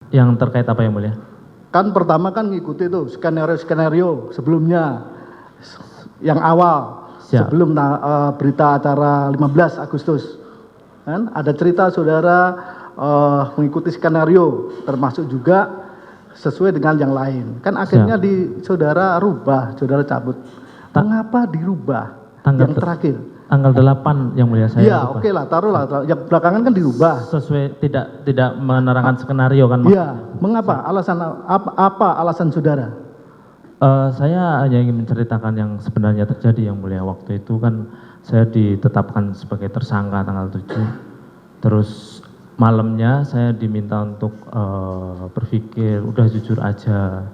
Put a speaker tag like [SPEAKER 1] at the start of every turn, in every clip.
[SPEAKER 1] Yang terkait apa yang mulia?
[SPEAKER 2] Kan pertama kan ngikuti tuh skenario sebelumnya yang awal.
[SPEAKER 1] Siap.
[SPEAKER 2] Sebelum berita acara 15 Agustus. Kan ada cerita saudara mengikuti skenario termasuk juga sesuai dengan yang lain. Kan akhirnya saudara rubah, saudara cabut. Mengapa dirubah? Yang terakhir.
[SPEAKER 1] Tanggal 8 yang mulia saya.
[SPEAKER 2] Iya, oke lah, taruhlah. Yang belakangan kan dirubah.
[SPEAKER 1] Sesuai tidak menerangkan skenario kan?
[SPEAKER 2] Iya, mengapa? Alasan apa alasan saudara?
[SPEAKER 1] Saya hanya ingin menceritakan yang sebenarnya terjadi yang mulia. Waktu itu kan saya ditetapkan sebagai tersangka tanggal 7. Terus malamnya saya diminta untuk berpikir, udah jujur aja.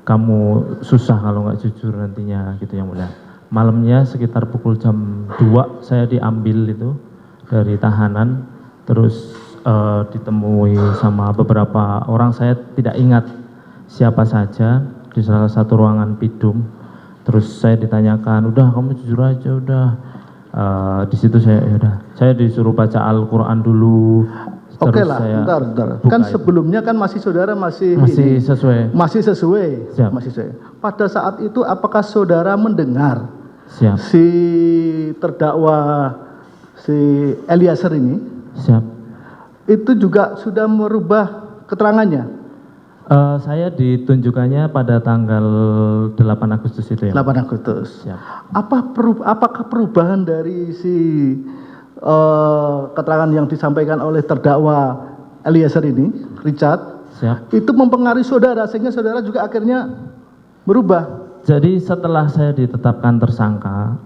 [SPEAKER 1] Kamu susah kalau nggak jujur nantinya gitu yang mulia. Malamnya sekitar pukul jam 2 saya diambil itu dari tahanan. Terus ditemui sama beberapa orang, saya tidak ingat siapa saja, di salah satu ruangan pidum. Terus saya ditanyakan, udah kamu jujur aja udah. Di situ saya disuruh baca Al-Quran dulu.
[SPEAKER 2] Oke lah, bentar. Kan sebelumnya kan saudara masih
[SPEAKER 1] sesuai.
[SPEAKER 2] Masih sesuai.
[SPEAKER 1] Siap.
[SPEAKER 2] Masih sesuai. Pada saat itu apakah saudara mendengar
[SPEAKER 1] Siap.
[SPEAKER 2] si terdakwa si Eliezer ini?
[SPEAKER 1] Siap.
[SPEAKER 2] Itu juga sudah merubah keterangannya?
[SPEAKER 1] Saya ditunjukkannya pada tanggal 8 Agustus itu ya.
[SPEAKER 2] 8 Agustus.
[SPEAKER 1] Siap.
[SPEAKER 2] Apakah perubahan dari si keterangan yang disampaikan oleh terdakwa Eliezer ini, Richard,
[SPEAKER 1] Siap.
[SPEAKER 2] itu mempengaruhi saudara sehingga saudara juga akhirnya berubah?
[SPEAKER 1] Jadi setelah saya ditetapkan tersangka,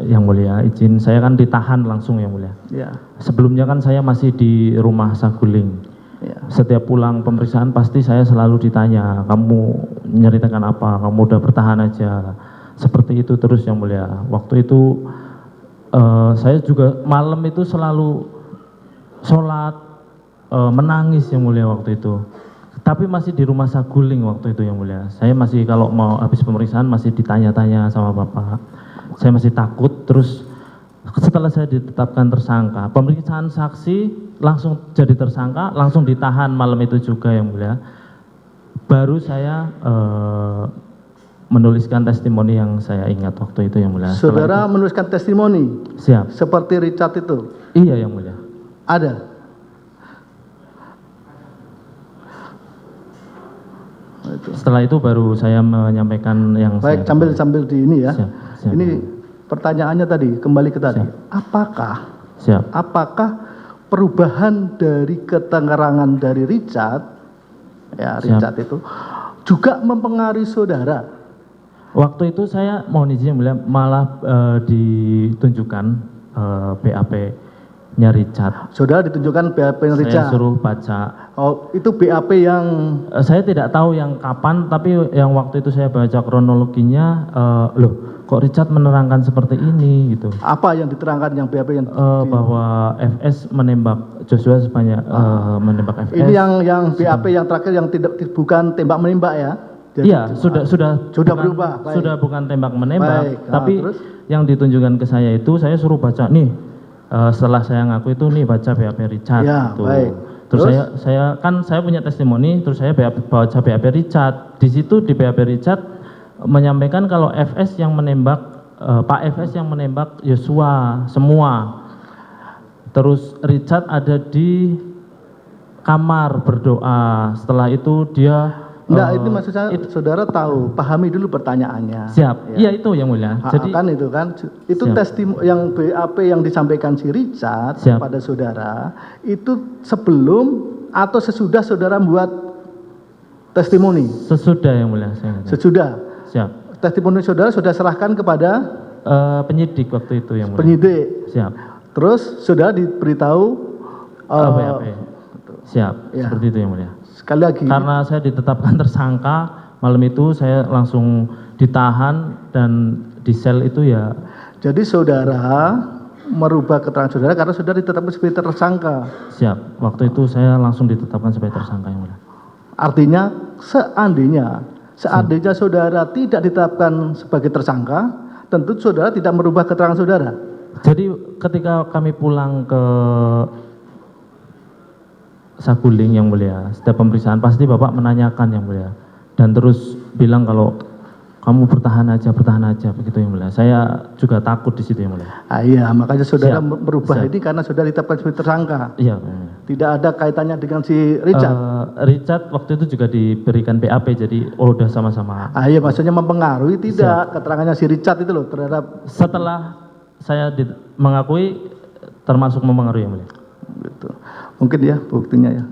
[SPEAKER 1] yang mulia izin, saya kan ditahan langsung yang mulia.
[SPEAKER 2] Ya.
[SPEAKER 1] Sebelumnya kan saya masih di rumah Saguling.
[SPEAKER 2] Ya.
[SPEAKER 1] Setiap pulang pemeriksaan pasti saya selalu ditanya, kamu nyeritakan apa, kamu udah bertahan aja. Seperti itu terus yang mulia. Waktu itu saya juga malam itu selalu sholat, menangis yang mulia waktu itu. Tapi masih di rumah Saguling waktu itu yang mulia. Saya masih kalau mau habis pemeriksaan masih ditanya-tanya sama bapak. Saya masih takut. Terus setelah saya ditetapkan tersangka, pemeriksaan saksi langsung jadi tersangka, langsung ditahan malam itu juga yang mulia. Baru saya menuliskan testimoni yang saya ingat waktu itu yang mulia.
[SPEAKER 2] Saudara menuliskan testimoni?
[SPEAKER 1] Siap.
[SPEAKER 2] Seperti Richard itu?
[SPEAKER 1] Iya yang mulia.
[SPEAKER 2] Ada?
[SPEAKER 1] Setelah itu baru saya menyampaikan yang
[SPEAKER 2] baik, sambil di ini ya.
[SPEAKER 1] Siap.
[SPEAKER 2] Ini pertanyaannya tadi, kembali ke tadi.
[SPEAKER 1] Siap.
[SPEAKER 2] Apakah perubahan dari keterangan dari Richard, ya Richard itu juga mempengaruhi saudara?
[SPEAKER 1] Waktu itu saya mohon izin malah ditunjukkan BAP-nya Richard.
[SPEAKER 2] Saudara ditunjukkan BAP-nya Richard?
[SPEAKER 1] Saya suruh baca.
[SPEAKER 2] Oh, itu BAP yang...
[SPEAKER 1] Saya tidak tahu yang kapan, tapi yang waktu itu saya baca kronologinya, loh kok Richard menerangkan seperti ini gitu.
[SPEAKER 2] Apa yang diterangkan yang BAP yang...
[SPEAKER 1] bahwa FS menembak Joshua sebanyak menembak FS.
[SPEAKER 2] Ini yang BAP yang terakhir yang bukan tembak menembak ya?
[SPEAKER 1] Jadi, iya, sudah
[SPEAKER 2] berubah. Baik.
[SPEAKER 1] Sudah bukan tembak menembak,
[SPEAKER 2] baik.
[SPEAKER 1] Tapi terus? Yang ditunjukkan ke saya itu saya suruh baca nih. Setelah saya ngaku itu nih baca BAP Richard
[SPEAKER 2] ya,
[SPEAKER 1] gitu.
[SPEAKER 2] Baik.
[SPEAKER 1] Terus saya punya testimoni, terus saya baca BAP Richard. Di situ di BAP Richard menyampaikan kalau FS yang menembak Pak FS yang menembak Yosua semua. Terus Richard ada di kamar berdoa. Setelah itu dia
[SPEAKER 2] enggak, itu maksud saya saudara tahu, pahami dulu pertanyaannya.
[SPEAKER 1] Siap. Iya itu yang mulia.
[SPEAKER 2] Jadi kan itu testimoni yang BAP yang disampaikan si Richard pada saudara itu sebelum atau sesudah saudara membuat testimoni?
[SPEAKER 1] Sesudah yang mulia.
[SPEAKER 2] Sesudah.
[SPEAKER 1] Siap.
[SPEAKER 2] Testimoni saudara sudah serahkan kepada
[SPEAKER 1] penyidik waktu itu yang mulia.
[SPEAKER 2] Penyidik.
[SPEAKER 1] Siap.
[SPEAKER 2] Terus saudara diberitahu
[SPEAKER 1] BAP. Siap. Ya. Seperti itu yang mulia.
[SPEAKER 2] Sekali lagi.
[SPEAKER 1] Karena saya ditetapkan tersangka, malam itu saya langsung ditahan dan di sel itu ya.
[SPEAKER 2] Jadi saudara merubah keterangan saudara karena saudara ditetapkan sebagai tersangka.
[SPEAKER 1] Siap. Waktu itu saya langsung ditetapkan sebagai tersangka yang mulia.
[SPEAKER 2] Artinya seandainya saudara tidak ditetapkan sebagai tersangka, tentu saudara tidak merubah keterangan saudara.
[SPEAKER 1] Jadi ketika kami pulang ke Saguling yang mulia. Setiap pemeriksaan pasti Bapak menanyakan yang mulia. Dan terus bilang kalau kamu bertahan aja begitu yang mulia. Saya juga takut di situ yang mulia.
[SPEAKER 2] Iya, makanya saudara
[SPEAKER 1] Siap,
[SPEAKER 2] berubah
[SPEAKER 1] siap.
[SPEAKER 2] ini karena sudah ditetapkan sebagai tersangka.
[SPEAKER 1] Iya, yang mulia.
[SPEAKER 2] Tidak ada kaitannya dengan si Richard.
[SPEAKER 1] Richard waktu itu juga diberikan BAP, jadi udah sama-sama.
[SPEAKER 2] Iya, maksudnya mempengaruhi tidak keterangannya si Richard itu loh terhadap
[SPEAKER 1] Setelah saya mengakui termasuk mempengaruhi yang mulia.
[SPEAKER 2] gitu. Mungkin ya buktinya ya.